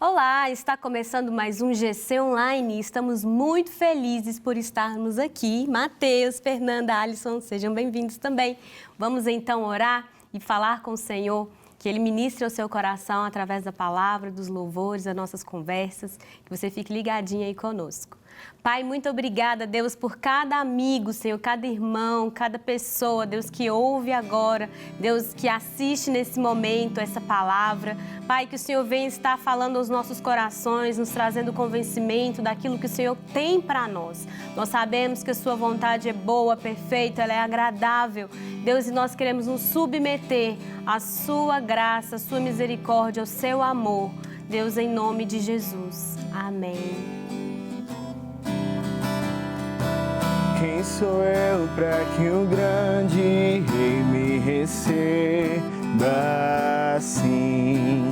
Olá, está começando mais um GC Online. Estamos muito felizes por estarmos aqui. Mateus, Fernanda, Alisson, sejam bem-vindos também. Vamos então orar e falar com o Senhor, que Ele ministre ao seu coração através da palavra, dos louvores, das nossas conversas, que você fique ligadinho aí conosco. Pai, muito obrigada, Deus, por cada amigo, Senhor, cada irmão, cada pessoa, Deus, que ouve agora, Deus, que assiste nesse momento essa palavra. Pai, que o Senhor venha estar falando aos nossos corações, nos trazendo convencimento daquilo que o Senhor tem para nós. Nós sabemos que a sua vontade é boa, perfeita, ela é agradável. Deus, e nós queremos nos submeter à sua graça, à sua misericórdia, ao seu amor. Deus, em nome de Jesus. Amém. Quem sou eu para que o grande Rei me receba assim?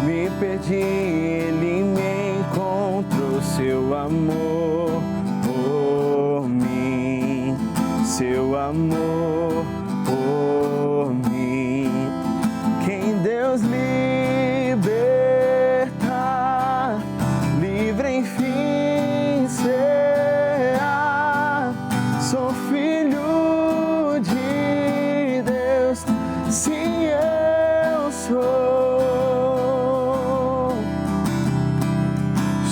Me perdi, Ele me encontrou, seu amor por mim, seu amor por mim. Quem Deus liberta, livre enfim será. Sou filho de Deus, sim eu sou.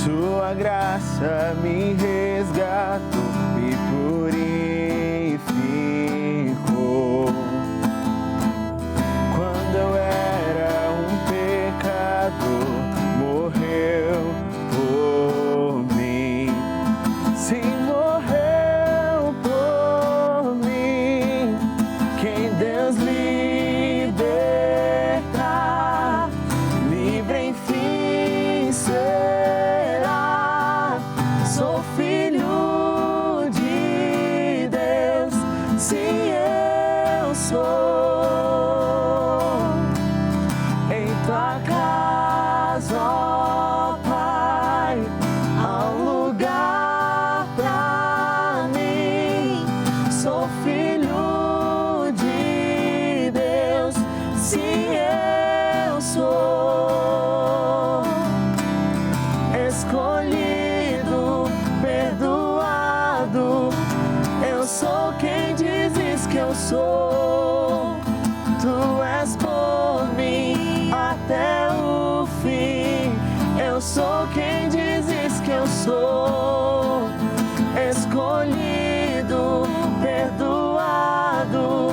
Sua graça me resgatou, me purificou. Quando eu era um pecador, morreu por mim. Sim, morreu por mim. Quem Deus liberta, livre enfim será. Sou filho de Deus, sim eu sou. Em tua casa, ó Pai, há um lugar pra mim. Sou filho de Deus, sim eu sou. Escolhido, perdoado, eu sou quem dizes que eu sou. Tu és por mim até o fim. Eu sou quem dizes que eu sou. Escolhido, perdoado,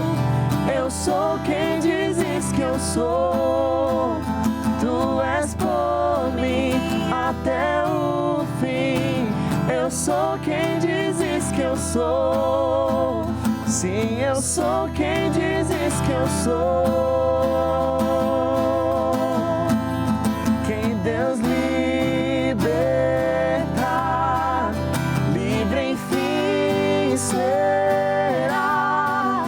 eu sou quem dizes que eu sou. Tu és por mim até o fim. Eu sou quem dizes que eu sou. Sim, eu sou quem dizes que eu sou. Quem Deus liberta, livre enfim será.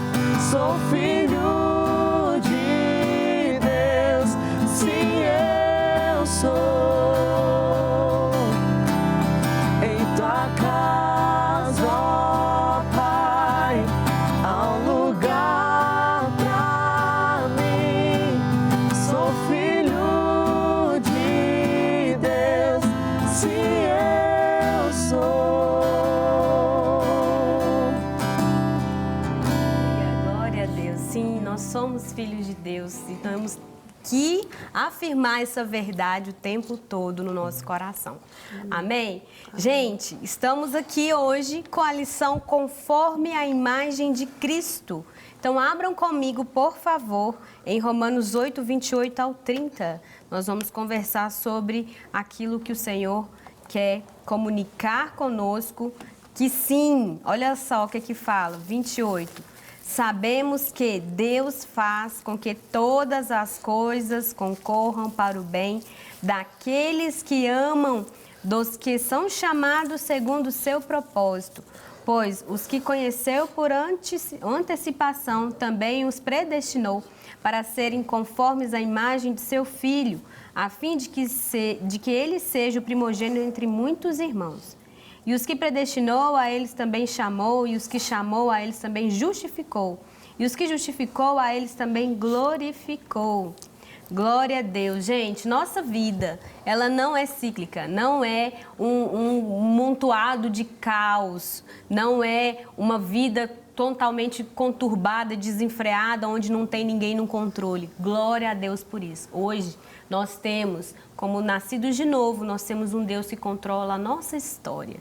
Sou filho de Deus, sim eu sou. Em tua casa, ó Pai, há um lugar pra mim. Sou filho de Deus, sim eu sou. Glória a Deus. Sim, nós somos filhos de Deus e temos que afirmar essa verdade o tempo todo no nosso coração. Amém? Gente, estamos aqui hoje com a lição Conforme a Imagem de Cristo. Então, abram comigo, por favor, em Romanos 8, 28 ao 30. Nós vamos conversar sobre aquilo que o Senhor quer comunicar conosco, que sim, olha só o que fala, 28. Sabemos que Deus faz com que todas as coisas concorram para o bem daqueles que amam, dos que são chamados segundo o seu propósito. Pois os que conheceu por antecipação também os predestinou para serem conformes à imagem de seu Filho, a fim de que ele seja o primogênito entre muitos irmãos. E os que predestinou, a eles também chamou, e os que chamou, a eles também justificou. E os que justificou, a eles também glorificou. Glória a Deus. Gente, nossa vida, ela não é cíclica, não é um montoado de caos, não é uma vida totalmente conturbada, desenfreada, onde não tem ninguém no controle. Glória a Deus por isso. Hoje, nós temos, como nascidos de novo, nós temos um Deus que controla a nossa história.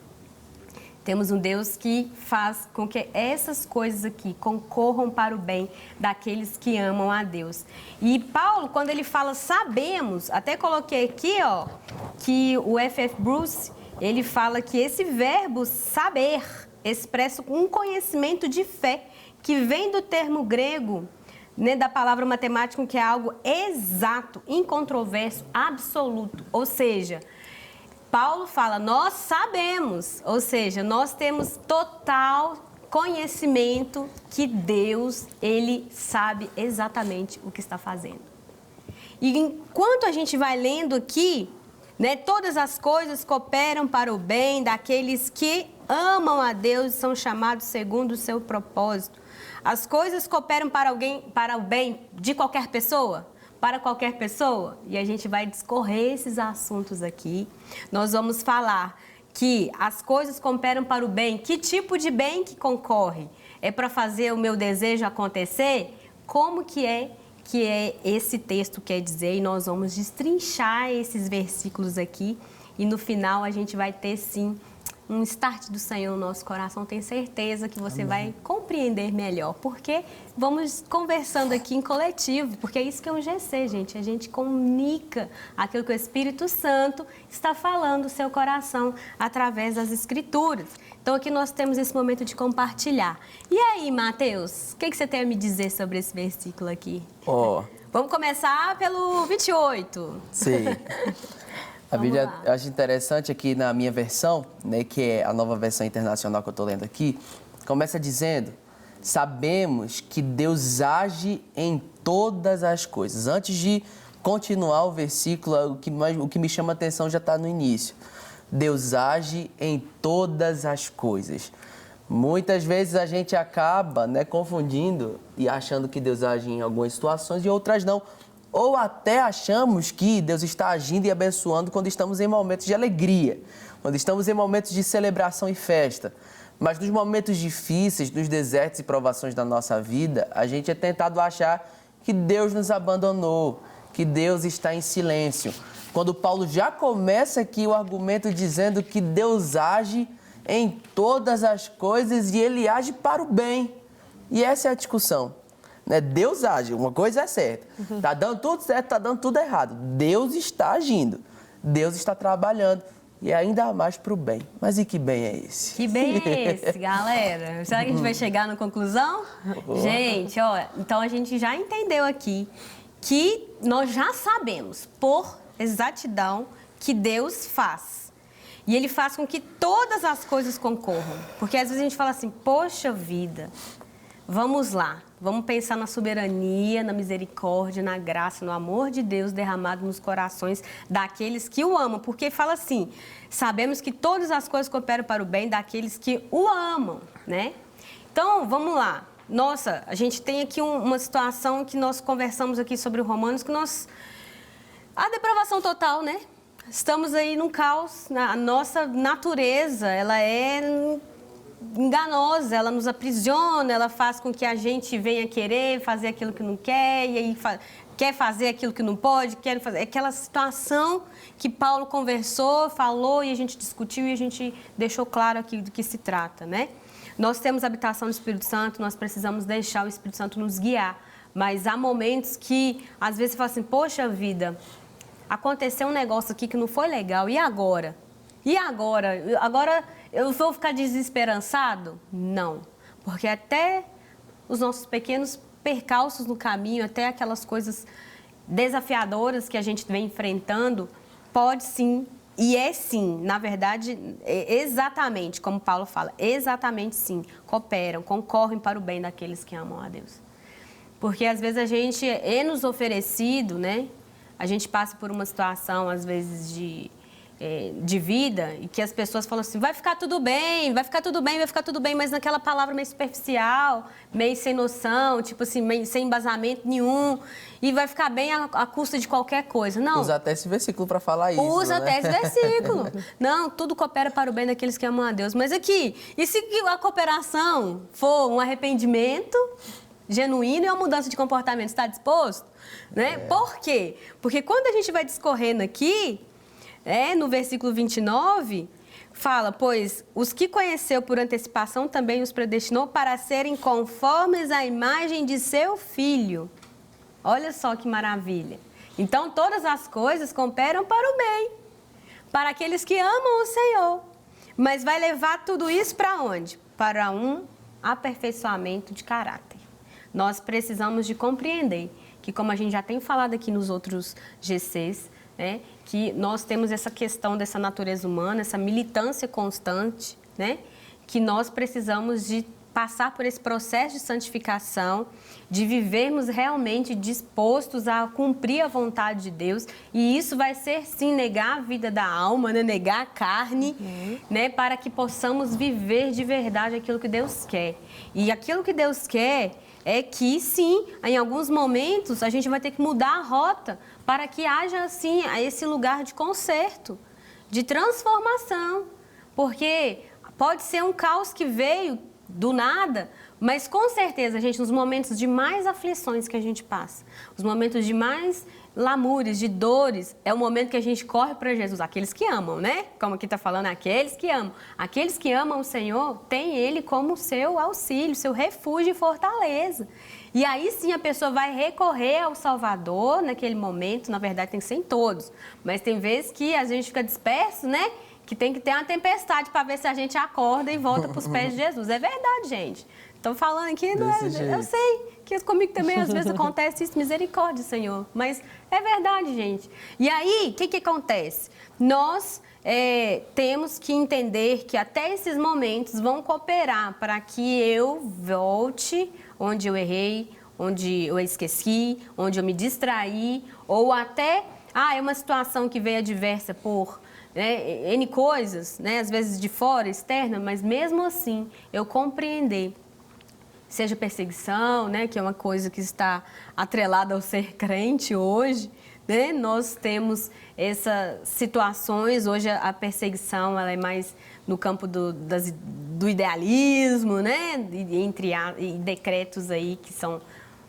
Temos um Deus que faz com que essas coisas aqui concorram para o bem daqueles que amam a Deus. E Paulo, quando ele fala sabemos, até coloquei aqui, ó, que o F.F. Bruce, ele fala que esse verbo saber expressa um conhecimento de fé que vem do termo grego, né, da palavra matemática, que é algo exato, incontroverso, absoluto. Ou seja, Paulo fala, nós sabemos, ou seja, nós temos total conhecimento que Deus, Ele sabe exatamente o que está fazendo. E enquanto a gente vai lendo aqui, né, todas as coisas cooperam para o bem daqueles que amam a Deus e são chamados segundo o seu propósito. As coisas cooperam para o bem de qualquer pessoa? Para qualquer pessoa, e a gente vai discorrer esses assuntos aqui. Nós vamos falar que as coisas cooperam para o bem. Que tipo de bem que concorre? É para fazer o meu desejo acontecer? Como que é esse texto quer dizer? E nós vamos destrinchar esses versículos aqui e no final a gente vai ter sim um start do Senhor no nosso coração. Tenho certeza que você vai compreender melhor, porque vamos conversando aqui em coletivo, porque é isso que é um GC, gente. A gente comunica aquilo que o Espírito Santo está falando no seu coração através das Escrituras. Então aqui nós temos esse momento de compartilhar. E aí, Mateus, o que você tem a me dizer sobre esse versículo aqui? Vamos começar pelo 28. Sim. A Bíblia, eu acho interessante aqui na minha versão, né, que é a nova versão internacional que eu estou lendo aqui, começa dizendo, sabemos que Deus age em todas as coisas. Antes de continuar o versículo, o que me chama a atenção já está no início. Deus age em todas as coisas. Muitas vezes a gente acaba, né, confundindo e achando que Deus age em algumas situações e outras não. Ou até achamos que Deus está agindo e abençoando quando estamos em momentos de alegria, quando estamos em momentos de celebração e festa. Mas nos momentos difíceis, nos desertos e provações da nossa vida, a gente é tentado achar que Deus nos abandonou, que Deus está em silêncio. Quando Paulo já começa aqui o argumento dizendo que Deus age em todas as coisas e Ele age para o bem. E essa é a discussão. Deus age, uma coisa é certa. Está dando tudo certo, está dando tudo errado. Deus está agindo, Deus está trabalhando e ainda mais para o bem. Mas e que bem é esse? Que bem é esse, galera? Será que a gente vai chegar na conclusão? Gente, ó, então a gente já entendeu aqui que nós já sabemos, por exatidão, que Deus faz. E Ele faz com que todas as coisas concorram. Porque às vezes a gente fala assim, poxa vida, vamos lá. Vamos pensar na soberania, na misericórdia, na graça, no amor de Deus derramado nos corações daqueles que o amam. Porque fala assim, sabemos que todas as coisas cooperam para o bem daqueles que o amam, né? Então, vamos lá. Nossa, a gente tem aqui uma situação que nós conversamos aqui sobre Romanos, que a depravação total, né? Estamos aí num caos, a nossa natureza, ela é enganosa, ela nos aprisiona, ela faz com que a gente venha querer fazer aquilo que não quer, e aí quer fazer aquilo que não pode, quer fazer aquela situação que Paulo conversou, falou e a gente discutiu e a gente deixou claro aqui do que se trata, né? Nós temos a habitação do Espírito Santo, nós precisamos deixar o Espírito Santo nos guiar, mas há momentos que às vezes você fala assim, poxa vida, aconteceu um negócio aqui que não foi legal, e agora? E agora? Agora eu vou ficar desesperançado? Não, porque até os nossos pequenos percalços no caminho, até aquelas coisas desafiadoras que a gente vem enfrentando, pode sim, e é sim, na verdade, exatamente como Paulo fala, exatamente sim, cooperam, concorrem para o bem daqueles que amam a Deus. Porque às vezes a gente é nos oferecido, né? A gente passa por uma situação, às vezes, de de vida e que as pessoas falam assim, vai ficar tudo bem, vai ficar tudo bem, vai ficar tudo bem, mas naquela palavra meio superficial, meio sem noção, tipo assim, meio sem embasamento nenhum, e vai ficar bem à custa de qualquer coisa. Não. Usa até esse versículo para falar isso, Usa né? até esse versículo. Não, tudo coopera para o bem daqueles que amam a Deus. Mas aqui, e se a cooperação for um arrependimento genuíno e uma mudança de comportamento, está disposto? Né? Por quê? Porque quando a gente vai discorrendo aqui, no versículo 29, fala, pois os que conheceu por antecipação também os predestinou para serem conformes à imagem de seu Filho. Olha só que maravilha. Então, todas as coisas cooperam para o bem, para aqueles que amam o Senhor. Mas vai levar tudo isso para onde? Para um aperfeiçoamento de caráter. Nós precisamos de compreender que, como a gente já tem falado aqui nos outros GCs, né, que nós temos essa questão dessa natureza humana, essa militância constante, né, que nós precisamos de passar por esse processo de santificação, de vivermos realmente dispostos a cumprir a vontade de Deus. E isso vai ser, sim, negar a vida da alma, né, negar a carne, né, para que possamos viver de verdade aquilo que Deus quer. E aquilo que Deus quer é que, sim, em alguns momentos a gente vai ter que mudar a rota para que haja, assim, esse lugar de conserto, de transformação. Porque pode ser um caos que veio do nada, mas com certeza, gente, nos momentos de mais aflições que a gente passa, os momentos de mais lamúrias, de dores, é o momento que a gente corre para Jesus. Aqueles que amam, né? Como aqui está falando, aqueles que amam. Aqueles que amam o Senhor, têm Ele como seu auxílio, seu refúgio e fortaleza. E aí sim a pessoa vai recorrer ao Salvador naquele momento. Na verdade, tem que ser em todos. Mas tem vezes que a gente fica disperso, né? Que tem que ter uma tempestade para ver se a gente acorda e volta para os pés de Jesus. É verdade, gente. Estou falando aqui, não é? Eu sei que comigo também às vezes acontece isso, misericórdia, Senhor. Mas é verdade, gente. E aí, o que acontece? Nós temos que entender que até esses momentos vão cooperar para que eu volte onde eu errei, onde eu esqueci, onde eu me distraí, ou até, é uma situação que veio adversa por N coisas, né, às vezes de fora, externa, mas mesmo assim eu compreender, seja perseguição, né, que é uma coisa que está atrelada ao ser crente hoje, né, nós temos essas situações, hoje a perseguição ela é mais no campo do idealismo, né, entre decretos aí que são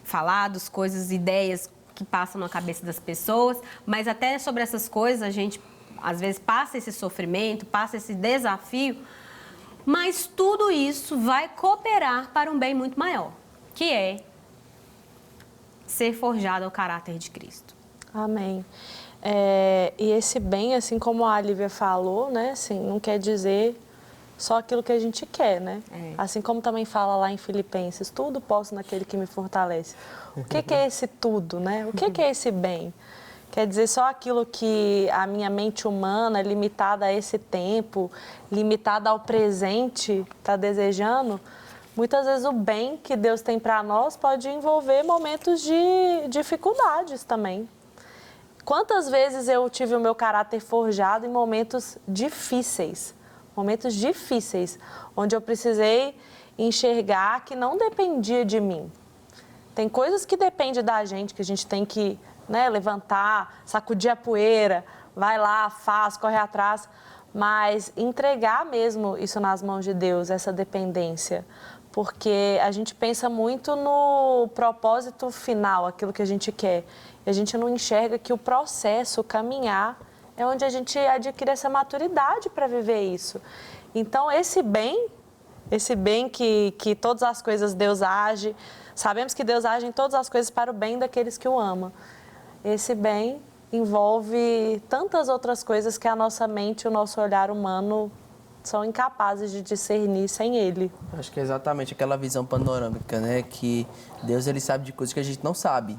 falados, coisas, ideias que passam na cabeça das pessoas, mas até sobre essas coisas a gente às vezes passa esse sofrimento, passa esse desafio, mas tudo isso vai cooperar para um bem muito maior, que é ser forjado ao caráter de Cristo. Amém. E esse bem, assim como a Lívia falou, né, assim, não quer dizer só aquilo que a gente quer, né? Assim como também fala lá em Filipenses, tudo posso naquele que me fortalece. O que é esse tudo, né? O que é esse bem? Quer dizer, só aquilo que a minha mente humana, limitada a esse tempo, limitada ao presente, está desejando? Muitas vezes o bem que Deus tem para nós pode envolver momentos de dificuldades também. Quantas vezes eu tive o meu caráter forjado em momentos difíceis, onde eu precisei enxergar que não dependia de mim. Tem coisas que dependem da gente, que a gente tem que levantar, sacudir a poeira, vai lá, faz, corre atrás, mas entregar mesmo isso nas mãos de Deus, essa dependência, porque a gente pensa muito no propósito final, aquilo que a gente quer, e a gente não enxerga que o processo, o caminhar, é onde a gente adquire essa maturidade para viver isso. Então, esse bem que todas as coisas Deus age, sabemos que Deus age em todas as coisas para o bem daqueles que o amam. Esse bem envolve tantas outras coisas que a nossa mente e o nosso olhar humano são incapazes de discernir sem Ele. Acho que é exatamente aquela visão panorâmica, né? Que Deus, Ele sabe de coisas que a gente não sabe.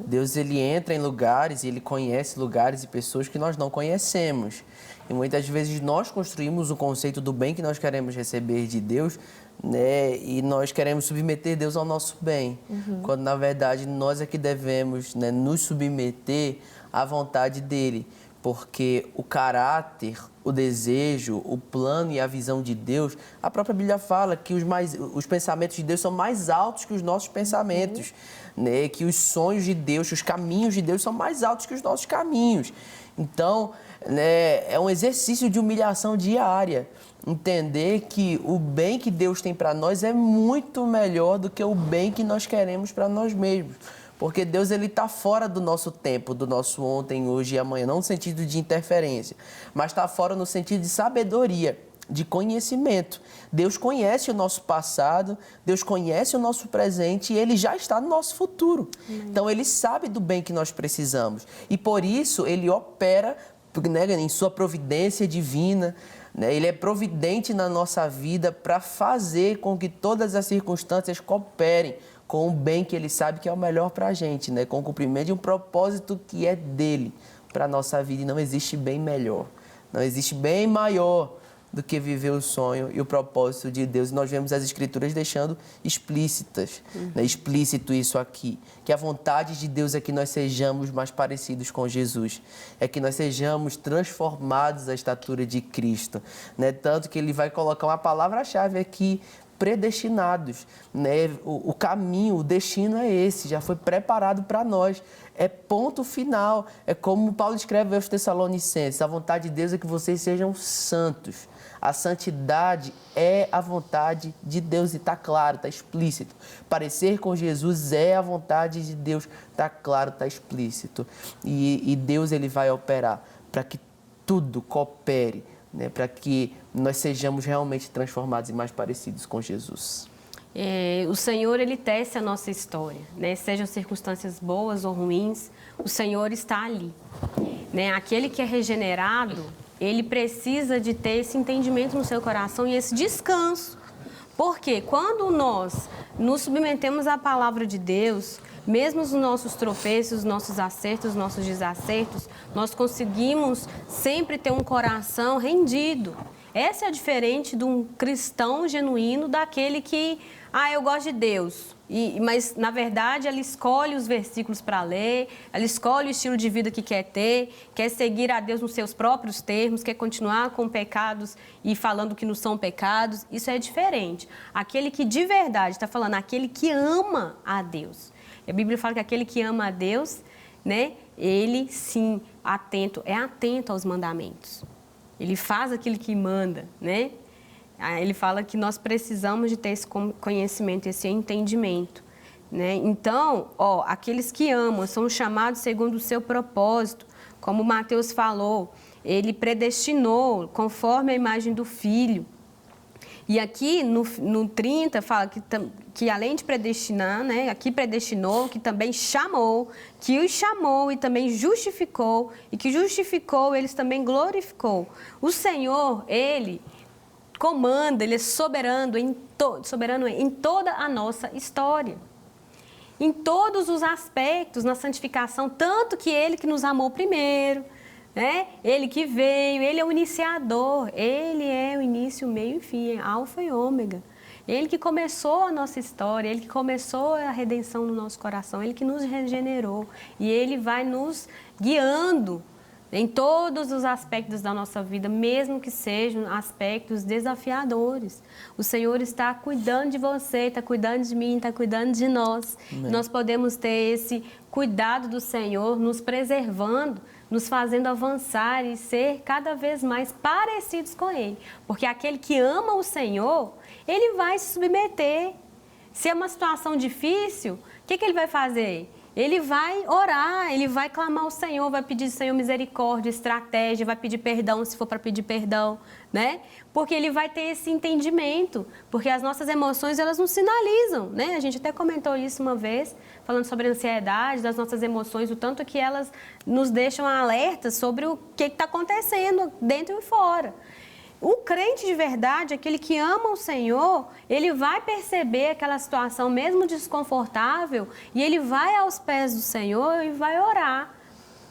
Deus, Ele entra em lugares e Ele conhece lugares e pessoas que nós não conhecemos. E muitas vezes nós construímos o conceito do bem que nós queremos receber de Deus, né? E nós queremos submeter Deus ao nosso bem, quando na verdade nós é que devemos, né, nos submeter à vontade dele. porque o caráter, o desejo, o plano e a visão de Deus, a própria Bíblia fala que os pensamentos de Deus são mais altos que os nossos pensamentos, né? Que os sonhos de Deus, os caminhos de Deus são mais altos que os nossos caminhos. Então, né, é um exercício de humilhação diária. Entender que o bem que Deus tem para nós é muito melhor do que o bem que nós queremos para nós mesmos. Porque Deus está fora do nosso tempo, do nosso ontem, hoje e amanhã. Não no sentido de interferência, mas está fora no sentido de sabedoria, de conhecimento. Deus conhece o nosso passado, Deus conhece o nosso presente e Ele já está no nosso futuro. Então, Ele sabe do bem que nós precisamos. E por isso, Ele opera, né, em sua providência divina, né? Ele é providente na nossa vida para fazer com que todas as circunstâncias cooperem com o bem que Ele sabe que é o melhor para a gente, né? Com o cumprimento de um propósito que é dEle para a nossa vida. E não existe bem melhor, não existe bem maior do que viver o sonho e o propósito de Deus. E nós vemos as Escrituras deixando explícitas, né? Explícito isso aqui, que a vontade de Deus é que nós sejamos mais parecidos com Jesus, é que nós sejamos transformados à estatura de Cristo, né? Tanto que Ele vai colocar uma palavra-chave aqui, predestinados, né? O caminho, o destino é esse, já foi preparado para nós, é ponto final, é como Paulo escreve aos Tessalonicenses, a vontade de Deus é que vocês sejam santos, a santidade é a vontade de Deus e está claro, está explícito, parecer com Jesus é a vontade de Deus, está claro, está explícito, e Deus Ele vai operar para que tudo coopere, né, para que nós sejamos realmente transformados e mais parecidos com Jesus. O Senhor, Ele tece a nossa história, né? Sejam circunstâncias boas ou ruins, o Senhor está ali, né? Aquele que é regenerado, ele precisa de ter esse entendimento no seu coração e esse descanso. Porque quando nós nos submetemos à palavra de Deus, mesmo os nossos tropeços, os nossos acertos, os nossos desacertos, nós conseguimos sempre ter um coração rendido. Essa é a diferente de um cristão genuíno daquele que, eu gosto de Deus. Mas, na verdade, ela escolhe os versículos para ler, ela escolhe o estilo de vida que quer ter, quer seguir a Deus nos seus próprios termos, quer continuar com pecados e falando que não são pecados. Isso é diferente. Aquele que de verdade está falando, aquele que ama a Deus. A Bíblia fala que aquele que ama a Deus, né, ele sim, é atento aos mandamentos. Ele faz aquilo que manda, né? Ele fala que nós precisamos de ter esse conhecimento, esse entendimento, né? Então, aqueles que amam são chamados segundo o seu propósito, como Mateus falou, ele predestinou conforme a imagem do Filho. E aqui no 30 fala que além de predestinar, né, aqui predestinou, que também chamou, que os chamou e também justificou, e que justificou, eles também glorificou. O Senhor, Ele comanda, Ele é soberano em toda a nossa história. Em todos os aspectos, na santificação, tanto que Ele que nos amou primeiro, né? Ele que veio, Ele é o iniciador, Ele é o início, o meio e fim, alfa e ômega. Ele que começou a nossa história, Ele que começou a redenção no nosso coração, Ele que nos regenerou e Ele vai nos guiando em todos os aspectos da nossa vida, mesmo que sejam aspectos desafiadores. O Senhor está cuidando de você, está cuidando de mim, está cuidando de nós. Nós podemos ter esse cuidado do Senhor, nos preservando, nos fazendo avançar e ser cada vez mais parecidos com Ele. Porque aquele que ama o Senhor, ele vai se submeter. Se é uma situação difícil, o que Ele vai fazer? Ele vai orar, ele vai clamar ao Senhor, vai pedir ao Senhor misericórdia, estratégia, vai pedir perdão se for para pedir perdão, né? Porque ele vai ter esse entendimento, porque as nossas emoções, elas nos sinalizam, né? A gente até comentou isso uma vez, falando sobre a ansiedade, das nossas emoções, o tanto que elas nos deixam alertas sobre o que está acontecendo dentro e fora. O crente de verdade, aquele que ama o Senhor, ele vai perceber aquela situação mesmo desconfortável e ele vai aos pés do Senhor e vai orar.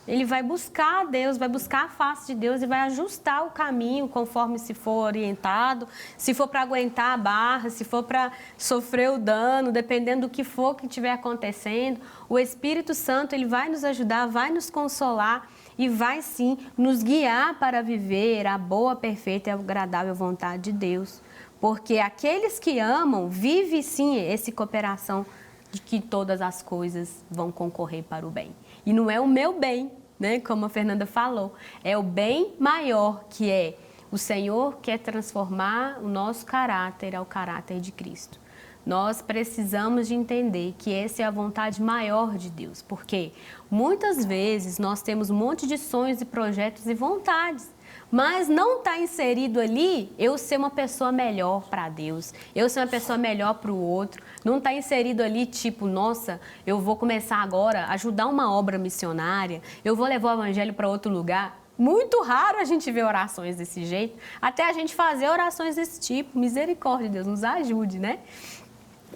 Ele vai buscar a Deus, vai buscar a face de Deus e vai ajustar o caminho conforme se for orientado, se for para aguentar a barra, se for para sofrer o dano, dependendo do que for que estiver acontecendo. O Espírito Santo, ele vai nos ajudar, vai nos consolar e vai sim nos guiar para viver a boa, perfeita e agradável vontade de Deus. Porque aqueles que amam, vivem sim essa cooperação de que todas as coisas vão concorrer para o bem. E não é o meu bem, né? Como a Fernanda falou, é o bem maior, que é o Senhor quer transformar o nosso caráter ao caráter de Cristo. Nós precisamos de entender que essa é a vontade maior de Deus, porque muitas vezes nós temos um monte de sonhos e projetos e vontades, mas não está inserido ali eu ser uma pessoa melhor para Deus, eu ser uma pessoa melhor para o outro, não está inserido ali tipo, nossa, eu vou começar agora a ajudar uma obra missionária, eu vou levar o evangelho para outro lugar. Muito raro a gente ver orações desse jeito, até a gente fazer orações desse tipo. Misericórdia, Deus, nos ajude, né?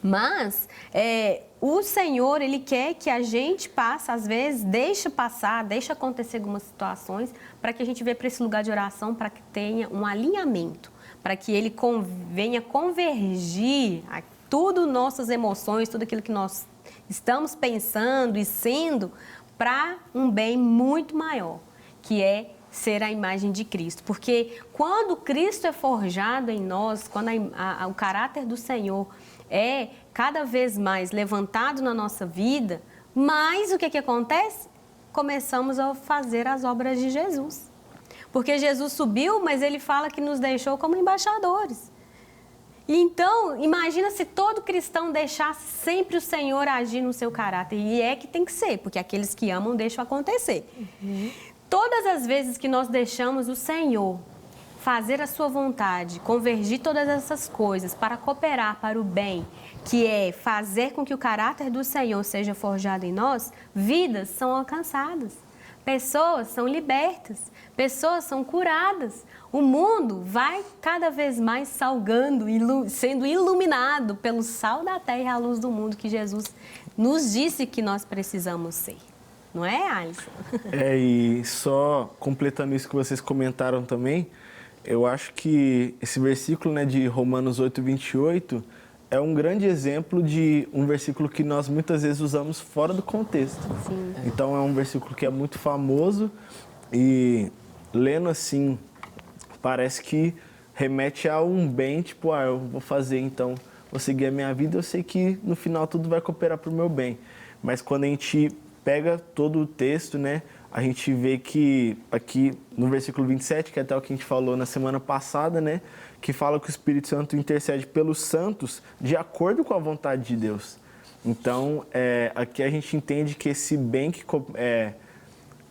Mas o Senhor, Ele quer que a gente passe, às vezes, deixa acontecer algumas situações para que a gente venha para esse lugar de oração, para que tenha um alinhamento, para que Ele venha convergir tudo nossas emoções, tudo aquilo que nós estamos pensando e sendo para um bem muito maior, que é ser a imagem de Cristo. Porque quando Cristo é forjado em nós, quando o caráter do Senhor é cada vez mais levantado na nossa vida, mais o que acontece? Começamos a fazer as obras de Jesus. Porque Jesus subiu, mas Ele fala que nos deixou como embaixadores. Então, imagina se todo cristão deixasse sempre o Senhor agir no seu caráter. E é que tem que ser, porque aqueles que amam deixam acontecer. Todas as vezes que nós deixamos o Senhor fazer a sua vontade, convergir todas essas coisas para cooperar para o bem, que é fazer com que o caráter do Senhor seja forjado em nós, vidas são alcançadas, pessoas são libertas, pessoas são curadas. O mundo vai cada vez mais salgando, sendo iluminado pelo sal da terra e a luz do mundo que Jesus nos disse que nós precisamos ser. Não é, Alisson? E só completando isso que vocês comentaram também, eu acho que esse versículo, né, de Romanos 8:28 é um grande exemplo de um versículo que nós muitas vezes usamos fora do contexto. Sim. Então é um versículo que é muito famoso e lendo assim, parece que remete a um bem, tipo, eu vou fazer, então vou seguir a minha vida, eu sei que no final tudo vai cooperar para o meu bem. Mas quando a gente pega todo o texto, né, a gente vê que aqui no versículo 27, que é até o que a gente falou na semana passada, né, que fala que o Espírito Santo intercede pelos santos de acordo com a vontade de Deus. Então, aqui a gente entende que esse bem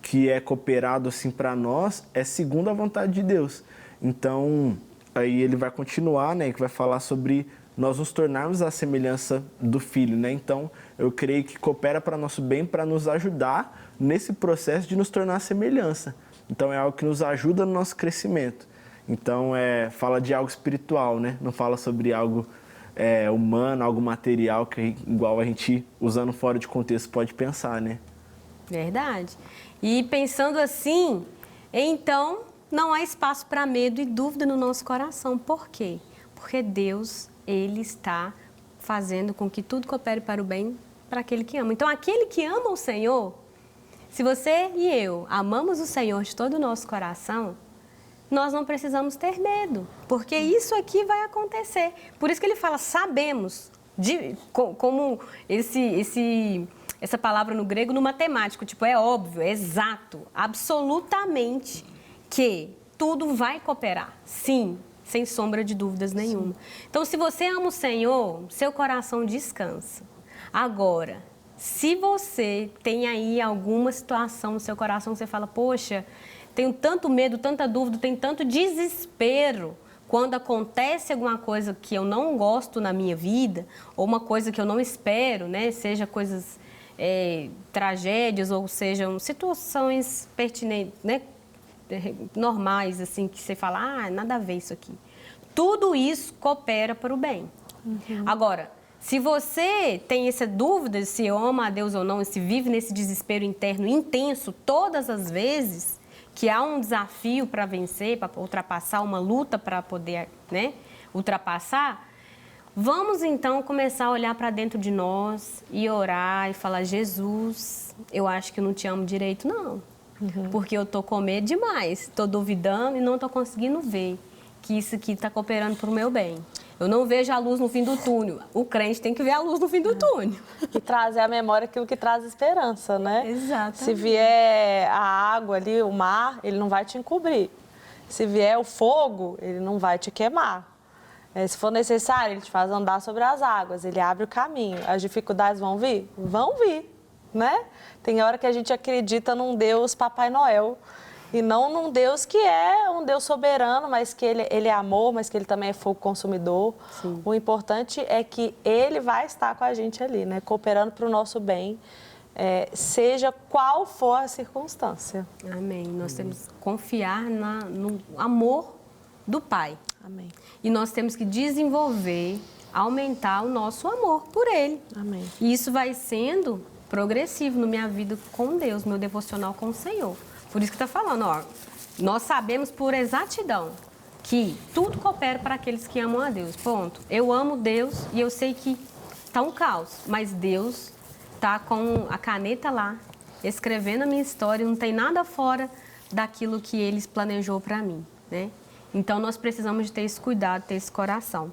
que é cooperado assim para nós é segundo a vontade de Deus. Então, aí ele vai continuar, né, que vai falar sobre nós nos tornarmos a semelhança do Filho, né? Então, eu creio que coopera para nosso bem, para nos ajudar nesse processo de nos tornar a semelhança. Então, é algo que nos ajuda no nosso crescimento. Então, fala de algo espiritual, né? Não fala sobre algo humano, algo material, que igual a gente, usando fora de contexto, pode pensar, né? Verdade. E pensando assim, então, não há espaço para medo e dúvida no nosso coração. Por quê? Porque Deus, Ele está fazendo com que tudo coopere para o bem para aquele que ama. Então, aquele que ama o Senhor, se você e eu amamos o Senhor de todo o nosso coração, nós não precisamos ter medo, porque isso aqui vai acontecer. Por isso que ele fala, sabemos, como essa palavra no grego, no matemático, tipo, é óbvio, é exato, absolutamente que tudo vai cooperar, sim, sem sombra de dúvidas nenhuma. Então, se você ama o Senhor, seu coração descansa. Agora, se você tem aí alguma situação no seu coração que você fala, poxa, tenho tanto medo, tanta dúvida, tenho tanto desespero quando acontece alguma coisa que eu não gosto na minha vida, ou uma coisa que eu não espero, né? Seja coisas, tragédias, ou sejam situações pertinentes, né? Normais, assim, que você fala, nada a ver isso aqui. Tudo isso coopera para o bem. Agora, se você tem essa dúvida se ama a Deus ou não, e se vive nesse desespero interno intenso todas as vezes, que há um desafio para vencer, para ultrapassar, uma luta para poder, né, ultrapassar, vamos então começar a olhar para dentro de nós e orar e falar, Jesus, eu acho que eu não te amo direito, não. Porque eu tô com medo demais, tô duvidando e não tô conseguindo ver que isso aqui está cooperando para o meu bem. Eu não vejo a luz no fim do túnel. O crente tem que ver a luz no fim do túnel. E trazer à memória aquilo que traz esperança, né? Exatamente. Se vier a água ali, o mar, ele não vai te encobrir. Se vier o fogo, ele não vai te queimar. Se for necessário, ele te faz andar sobre as águas, ele abre o caminho. As dificuldades vão vir? Vão vir, né? Tem hora que a gente acredita num Deus Papai Noel, e não num Deus que é um Deus soberano, mas que ele é amor, mas que ele também é fogo consumidor. Sim. O importante é que ele vai estar com a gente ali, né? Cooperando para o nosso bem, seja qual for a circunstância. Amém. Nós temos que confiar no amor do Pai. Amém. E nós temos que desenvolver, aumentar o nosso amor por Ele. Amém. E isso vai sendo progressivo na minha vida com Deus, meu devocional com o Senhor. Por isso que está falando, ó, nós sabemos por exatidão que tudo coopera para aqueles que amam a Deus, ponto. Eu amo Deus e eu sei que está um caos, mas Deus está com a caneta lá, escrevendo a minha história, não tem nada fora daquilo que Ele planejou para mim, né? Então, nós precisamos de ter esse cuidado, ter esse coração.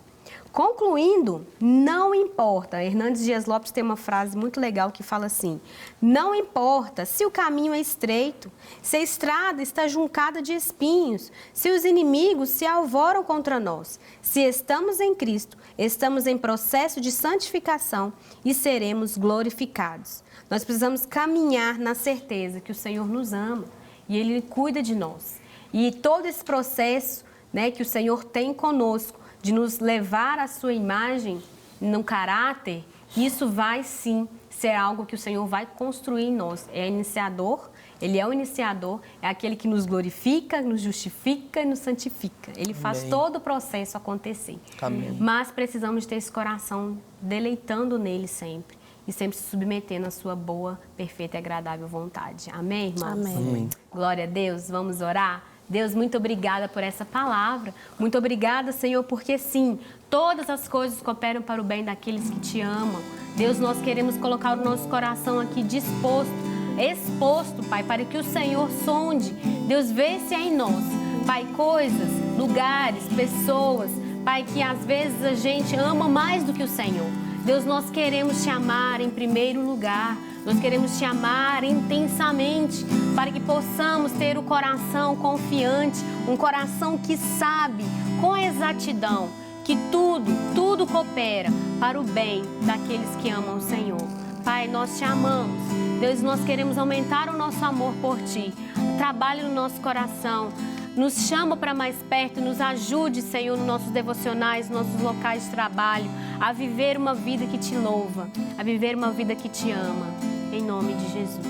Concluindo, não importa. Hernandes Dias Lopes tem uma frase muito legal que fala assim: não importa se o caminho é estreito, se a estrada está juncada de espinhos, se os inimigos se alvoram contra nós. Se estamos em Cristo, estamos em processo de santificação e seremos glorificados. Nós precisamos caminhar na certeza que o Senhor nos ama e Ele cuida de nós. E todo esse processo, né, que o Senhor tem conosco, de nos levar à sua imagem, no caráter, isso vai sim ser algo que o Senhor vai construir em nós. É iniciador, Ele é o iniciador, é aquele que nos glorifica, nos justifica e nos santifica. Ele faz todo o processo acontecer. Amém. Mas precisamos ter esse coração deleitando nele sempre e sempre se submetendo à sua boa, perfeita e agradável vontade. Amém, irmãos? Amém. Glória a Deus. Vamos orar? Deus, muito obrigada por essa palavra. Muito obrigada, Senhor, porque sim, todas as coisas cooperam para o bem daqueles que te amam. Deus, nós queremos colocar o nosso coração aqui disposto, exposto, Pai, para que o Senhor sonde. Deus, vê se há em nós, Pai, coisas, lugares, pessoas, Pai, que às vezes a gente ama mais do que o Senhor. Deus, nós queremos te amar em primeiro lugar. Nós queremos te amar intensamente para que possamos ter o coração confiante, um coração que sabe com exatidão que tudo coopera para o bem daqueles que amam o Senhor. Pai, nós te amamos. Deus, nós queremos aumentar o nosso amor por Ti. Trabalhe no nosso coração. Nos chama para mais perto, nos ajude, Senhor, nos nossos devocionais, nos nossos locais de trabalho, a viver uma vida que Te louva, a viver uma vida que Te ama. Em nome de Jesus.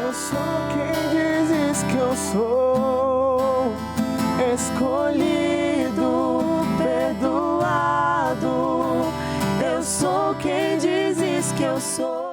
Eu sou quem dizes que eu sou, escolhido, perdoado. Eu sou quem dizes que eu sou.